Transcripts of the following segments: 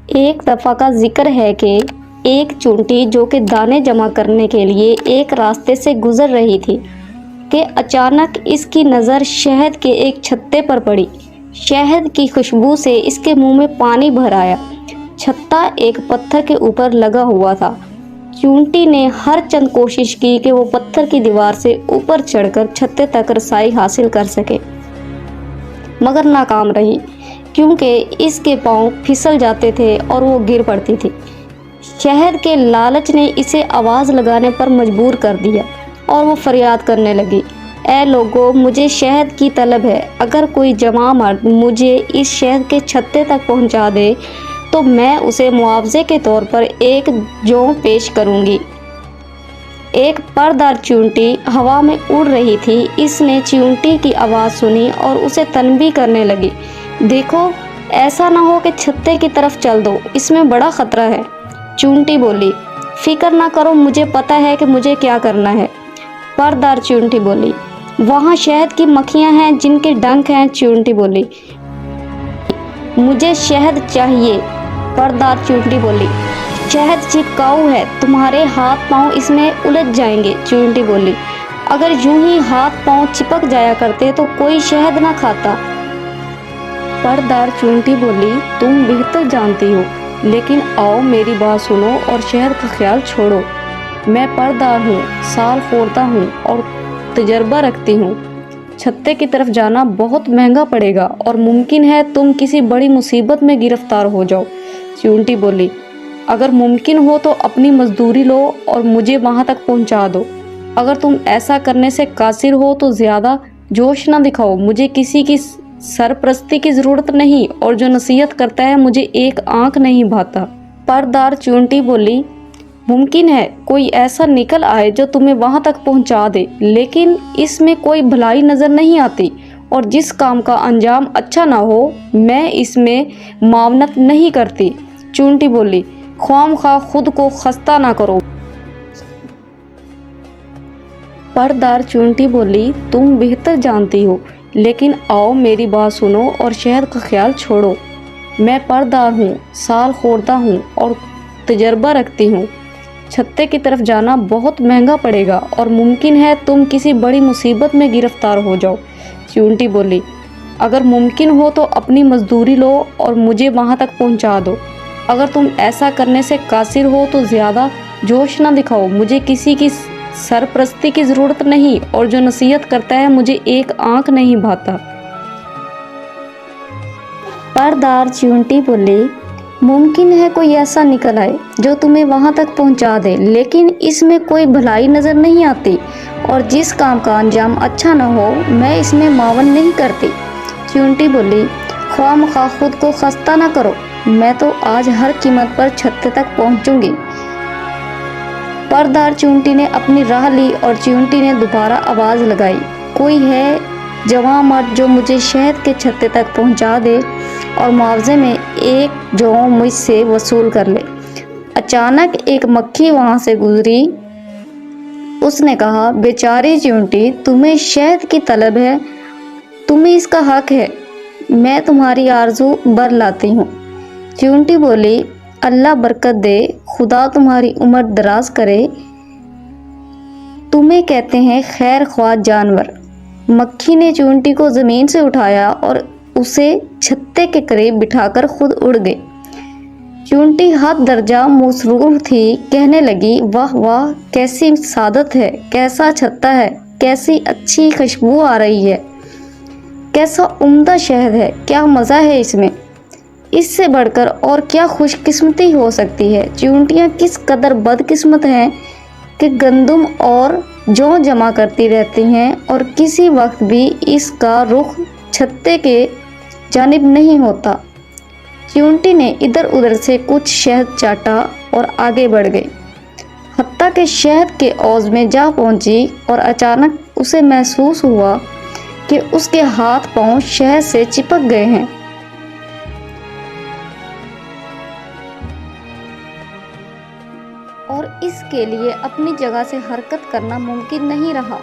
ایک دفعہ کا ذکر ہے کہ ایک چونٹی جو کہ دانے جمع کرنے کے لیے ایک راستے سے گزر رہی تھی کہ اچانک اس کی نظر شہد کے ایک چھتے پر پڑی۔ شہد کی خوشبو سے اس کے منہ میں پانی بھر آیا۔ چھتا ایک پتھر کے اوپر لگا ہوا تھا۔ چونٹی نے ہر چند کوشش کی کہ وہ پتھر کی دیوار سے اوپر چڑھ کر چھتے تک رسائی حاصل کر سکے، مگر ناکام رہی، کیونکہ اس کے پاؤں پھسل جاتے تھے اور وہ گر پڑتی تھی۔ شہد کے لالچ نے اسے آواز لگانے پر مجبور کر دیا اور وہ فریاد کرنے لگی، اے لوگو، مجھے شہد کی طلب ہے۔ اگر کوئی جوان مرد مجھے اس شہد کے چھتے تک پہنچا دے تو میں اسے معاوضے کے طور پر ایک جوں پیش کروں گی۔ ایک پردار چونٹی ہوا میں اڑ رہی تھی۔ اس نے چونٹی کی آواز سنی اور اسے تنبیہ کرنے لگی، دیکھو، ایسا نہ ہو کہ چھتے کی طرف چل دو، اس میں بڑا خطرہ ہے۔ چونٹی بولی، فکر نہ کرو، مجھے پتہ ہے کہ مجھے کیا کرنا ہے۔ پردار چونٹی بولی، وہاں شہد کی مکھیاں ہیں جن کے ڈنک ہیں۔ چونٹی بولی، مجھے شہد چاہیے۔ پردار چونٹی بولی، شہد چپکاؤ ہے، تمہارے ہاتھ پاؤں اس میں الجھ جائیں گے۔ چونٹی بولی، اگر یوں ہی ہاتھ پاؤں چپک جایا کرتے تو کوئی شہد نہ کھاتا۔ پردار چونٹی بولی، تم بہتر جانتی ہو، لیکن آؤ میری بات سنو اور شہد کا خیال چھوڑو۔ میں پردار ہوں، سال خوردہ ہوں اور تجربہ رکھتی ہوں۔ چھتے کی طرف جانا بہت مہنگا پڑے گا اور ممکن ہے تم کسی بڑی مصیبت میں گرفتار ہو جاؤ۔ چونٹی بولی، اگر ممکن ہو تو اپنی مزدوری لو اور مجھے وہاں تک پہنچا دو۔ اگر تم ایسا کرنے سے قاصر ہو تو زیادہ جوش نہ دکھاؤ، مجھے کسی کی سرپرستی کی ضرورت نہیں اور جو نصیحت کرتا ہے مجھے ایک آنکھ نہیں بھاتا۔ پردار چونٹی بولی، ممکن ہے کوئی ایسا نکل آئے جو تمہیں وہاں تک پہنچا دے، لیکن اس میں کوئی بھلائی نظر نہیں آتی، اور جس کام کا انجام اچھا نہ ہو میں اس میں معاونت نہیں کرتی۔ چونٹی بولی، خواہ مخواہ خود کو خستہ نہ کرو۔ پردار چونٹی بولی، تم بہتر جانتی ہو، لیکن آؤ میری بات سنو اور شہد کا خیال چھوڑو۔ میں پردار ہوں، سال خوردہ ہوں اور تجربہ رکھتی ہوں۔ چھتے کی طرف جانا بہت مہنگا پڑے گا اور ممکن ہے تم کسی بڑی مصیبت میں گرفتار ہو جاؤ۔ چونٹی بولی، اگر ممکن ہو تو اپنی مزدوری لو اور مجھے وہاں تک پہنچا دو۔ اگر تم ایسا کرنے سے قاصر ہو تو زیادہ جوش نہ دکھاؤ، مجھے کسی کی سرپرستی کی ضرورت نہیں اور جو نصیحت کرتا ہے مجھے ایک آنکھ نہیں بھاتا۔ پردار چونٹی بولی، ممکن ہے کوئی ایسا نکل آئے جو تمہیں وہاں تک پہنچا دے، لیکن اس میں کوئی بھلائی نظر نہیں آتی، اور جس کام کا انجام اچھا نہ ہو میں اس میں معاون نہیں کرتی۔ چونٹی بولی، خواہ مخواہ خود کو خستہ نہ کرو، میں تو آج ہر قیمت پر چھتے تک پہنچوں گی۔ پردار چونٹی نے اپنی راہ لی اور چونٹی نے دوبارہ آواز لگائی، کوئی ہے جوان مرد جو مجھے شہد کے چھتے تک پہنچا دے اور معاوضے میں ایک جوں مجھ سے وصول کر لے۔ اچانک ایک مکھی وہاں سے گزری۔ اس نے کہا، بیچاری چونٹی، تمہیں شہد کی طلب ہے، تمہیں اس کا حق ہے، میں تمہاری آرزو بر لاتی ہوں۔ چونٹی بولی، اللہ برکت دے، خدا تمہاری عمر دراز کرے، تمہیں کہتے ہیں خیر خواہ جانور۔ مکھی نے چونٹی کو زمین سے اٹھایا اور اسے چھتے کے قریب بٹھا کر خود اڑ گئی۔ چونٹی حد درجہ مسرور تھی، کہنے لگی، واہ واہ، کیسی سعادت ہے، کیسا چھتا ہے، کیسی اچھی خوشبو آ رہی ہے، کیسا عمدہ شہد ہے، کیا مزہ ہے اس میں، اس سے بڑھ کر اور کیا خوش قسمتی ہو سکتی ہے۔ چونٹیاں کس قدر بد قسمت ہیں کہ گندم اور جوں جمع کرتی رہتی ہیں اور کسی وقت بھی اس کا رخ چھتے کے جانب نہیں ہوتا۔ چونٹی نے ادھر ادھر سے کچھ شہد چاٹا اور آگے بڑھ گئی، حتیٰ کہ شہد کے اوج میں جا پہنچی، اور اچانک اسے محسوس ہوا کہ اس کے ہاتھ پاؤں شہد سے چپک گئے ہیں۔ اور اس کے لیے اپنی جگہ سے حرکت کرنا ممکن نہیں رہا۔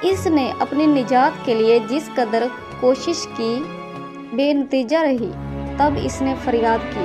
اس نے اپنی نجات کے لیے جس قدر کوشش کی بے نتیجہ رہی۔ تب اس نے فریاد کی،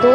2